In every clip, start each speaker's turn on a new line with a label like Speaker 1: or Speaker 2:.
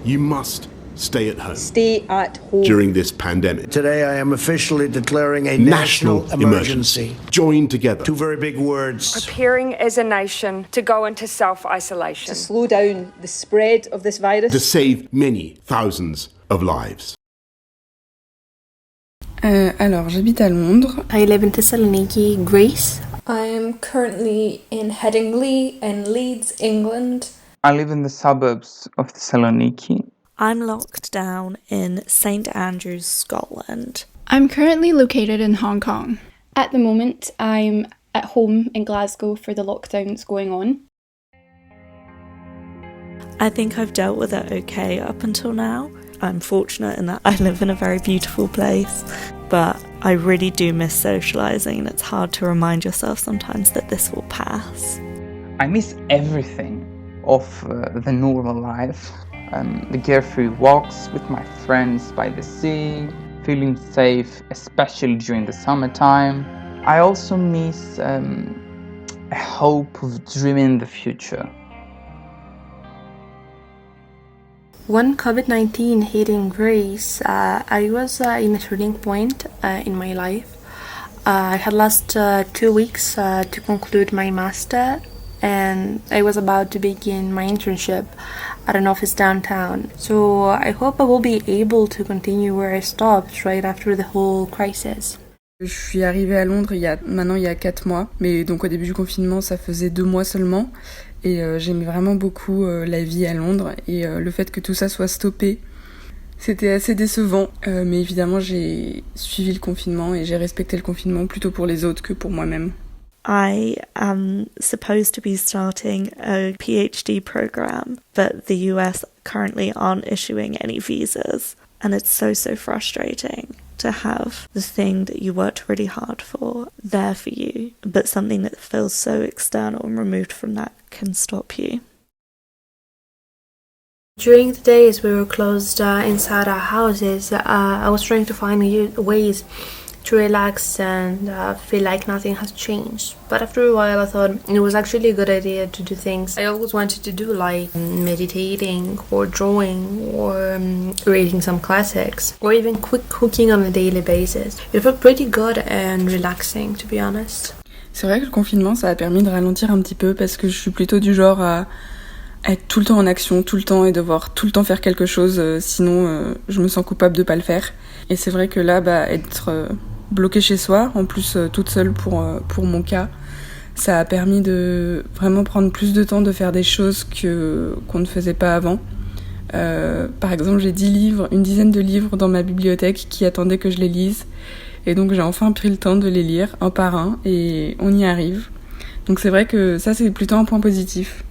Speaker 1: You must stay at home.
Speaker 2: Stay at home.
Speaker 1: During this pandemic.
Speaker 3: Today I am officially declaring a national emergency.
Speaker 1: Join together.
Speaker 3: Two very big words.
Speaker 4: Preparing as a nation to go into self-isolation.
Speaker 2: To slow down the spread of this virus.
Speaker 1: To save many thousands of lives.
Speaker 5: Alors, j'habite à Londres.
Speaker 6: I live in Thessaloniki, Greece.
Speaker 7: I am currently in Headingley in Leeds, England.
Speaker 8: I live in the suburbs of Thessaloniki.
Speaker 9: I'm locked down in St Andrews, Scotland.
Speaker 10: I'm currently located in Hong Kong.
Speaker 11: At the moment, I'm at home in Glasgow for the lockdowns going on.
Speaker 9: I think I've dealt with it okay up until now. I'm fortunate in that I live in a very beautiful place, but I really do miss socialising, and it's hard to remind yourself sometimes that this will pass.
Speaker 8: I miss everything of the normal life. The carefree walks with my friends by the sea, feeling safe, especially during the summertime. I also miss a hope of dreaming the future.
Speaker 6: When COVID-19 hit in Greece, I was in a turning point in my life. I had lost 2 weeks to conclude my master, and I was about to begin my internship at an office downtown. So I hope I will be able to continue where I stopped right after the whole crisis.
Speaker 5: Je suis arrivée à Londres il y a 4 mois, mais donc au début du confinement ça faisait 2 mois seulement, et j'aimais vraiment beaucoup la vie à Londres, et le fait que tout ça soit stoppé, c'était assez décevant, mais évidemment j'ai suivi le confinement et j'ai respecté le confinement plutôt pour les autres que pour moi-même.
Speaker 9: I am supposed to be starting a PhD program, but the US currently aren't issuing any visas, and it's so frustrating to have the thing that you worked really hard for there for you, but something that feels so external and removed from that can stop you.
Speaker 6: During the days we were closed inside our houses, I was trying to find ways to relax and feel like nothing has changed. But after a while I thought it was actually a good idea to do things I always wanted to do, like meditating or drawing or reading some classics or even quick cooking on a daily basis. It felt pretty good and relaxing, to be honest.
Speaker 5: C'est vrai que le confinement ça a permis de ralentir un petit peu, parce que je suis plutôt du genre à être tout le temps en action, tout le temps, et devoir tout le temps faire quelque chose, sinon je me sens coupable de pas le faire. Et c'est vrai que là, être bloquée chez soi, en plus toute seule pour mon cas, ça a permis de vraiment prendre plus de temps de faire des choses qu'on ne faisait pas avant. Par exemple, j'ai 10 dizaines de livres dans ma bibliothèque qui attendaient que je les lise, et donc j'ai enfin pris le temps de les lire un par un, et on y arrive. Donc c'est vrai que ça, c'est plutôt un point positif.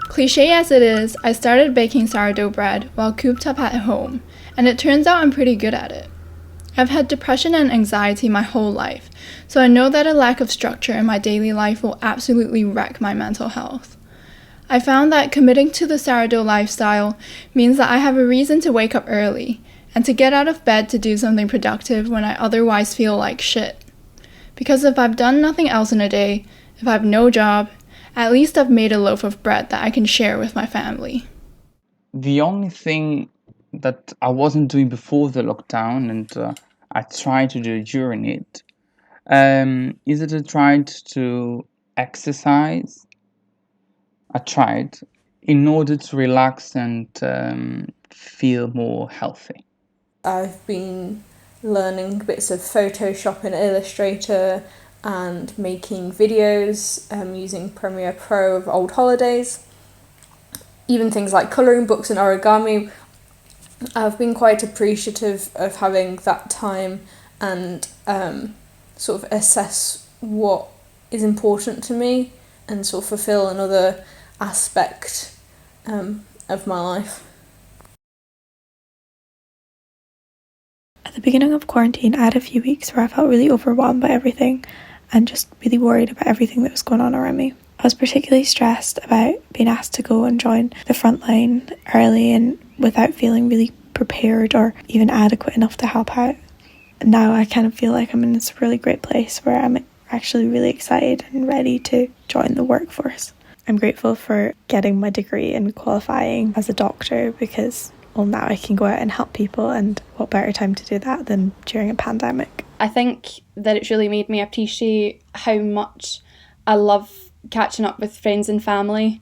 Speaker 10: Cliché as it is, I started baking sourdough bread while cooped up at home, and it turns out I'm pretty good at it. I've had depression and anxiety my whole life, so I know that a lack of structure in my daily life will absolutely wreck my mental health. I found that committing to the sourdough lifestyle means that I have a reason to wake up early and to get out of bed to do something productive when I otherwise feel like shit. Because if I've done nothing else in a day, if I have no job, at least I've made a loaf of bread that I can share with my family.
Speaker 8: The only thing that I wasn't doing before the lockdown, and I tried to do during it, is that I tried to exercise. I tried in order to relax and feel more healthy.
Speaker 7: I've been learning bits of Photoshop and Illustrator and making videos using Premiere Pro of old holidays. Even things like colouring books and origami. I've been quite appreciative of having that time and sort of assess what is important to me and sort of fulfil another aspect of my life.
Speaker 12: At the beginning of quarantine, I had a few weeks where I felt really overwhelmed by everything and just really worried about everything that was going on around me. I was particularly stressed about being asked to go and join the front line early and without feeling really prepared or even adequate enough to help out. Now I kind of feel like I'm in this really great place where I'm actually really excited and ready to join the workforce. I'm grateful for getting my degree and qualifying as a doctor because, well, now I can go out and help people, and what better time to do that than during a pandemic.
Speaker 11: I think that it's really made me appreciate how much I love catching up with friends and family.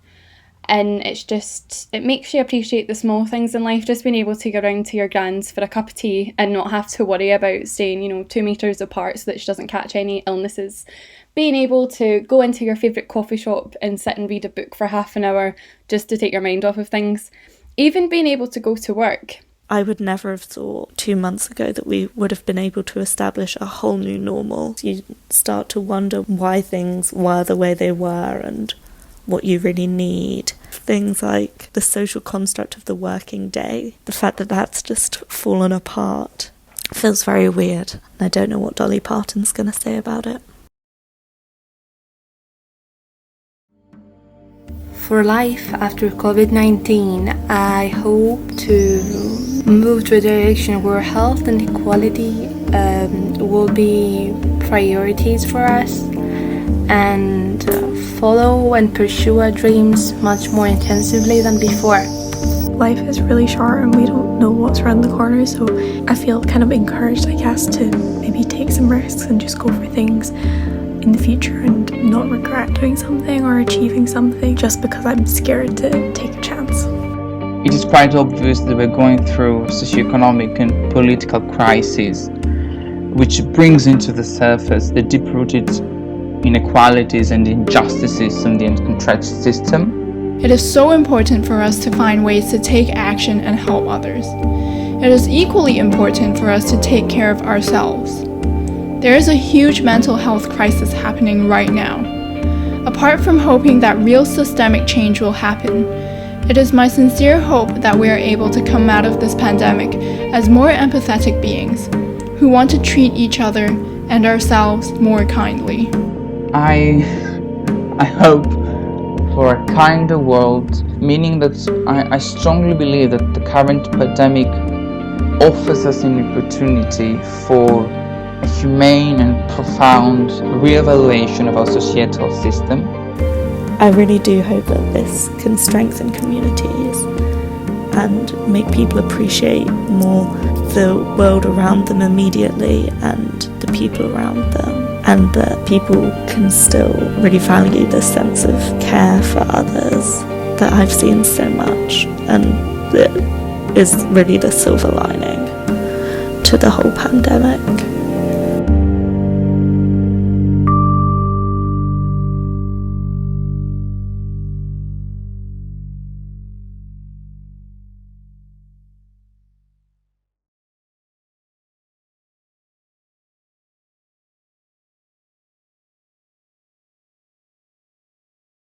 Speaker 11: And it makes you appreciate the small things in life, just being able to go around to your grand's for a cup of tea and not have to worry about staying, 2 metres apart so that she doesn't catch any illnesses. Being able to go into your favourite coffee shop and sit and read a book for half an hour just to take your mind off of things. Even being able to go to work.
Speaker 9: I would never have thought 2 months ago that we would have been able to establish a whole new normal. You start to wonder why things were the way they were and what you really need. Things like the social construct of the working day, the fact that that's just fallen apart, feels very weird. And I don't know what Dolly Parton's going to say about it.
Speaker 6: For life after COVID-19, I hope to move to a direction where health and equality will be priorities for us, and follow and pursue our dreams much more intensively than before.
Speaker 12: Life is really short and we don't know what's around the corner, so I feel kind of encouraged, I guess, to maybe take some risks and just go for things in the future and not regret doing something or achieving something just because I'm scared to take a chance.
Speaker 8: It is quite obvious that we're going through socioeconomic and political crisis, which brings into the surface the deep-rooted inequalities and injustices in the contract system.
Speaker 10: It is so important for us to find ways to take action and help others. It is equally important for us to take care of ourselves. There is a huge mental health crisis happening right now. Apart from hoping that real systemic change will happen, it is my sincere hope that we are able to come out of this pandemic as more empathetic beings who want to treat each other and ourselves more kindly.
Speaker 8: I hope for a kinder world, meaning that I strongly believe that the current pandemic offers us an opportunity for a humane and profound re-evaluation of our societal system.
Speaker 9: I really do hope that this can strengthen communities and make people appreciate more the world around them immediately and the people around them, and that people can still really value the sense of care for others that I've seen so much, and that is really the silver lining to the whole pandemic.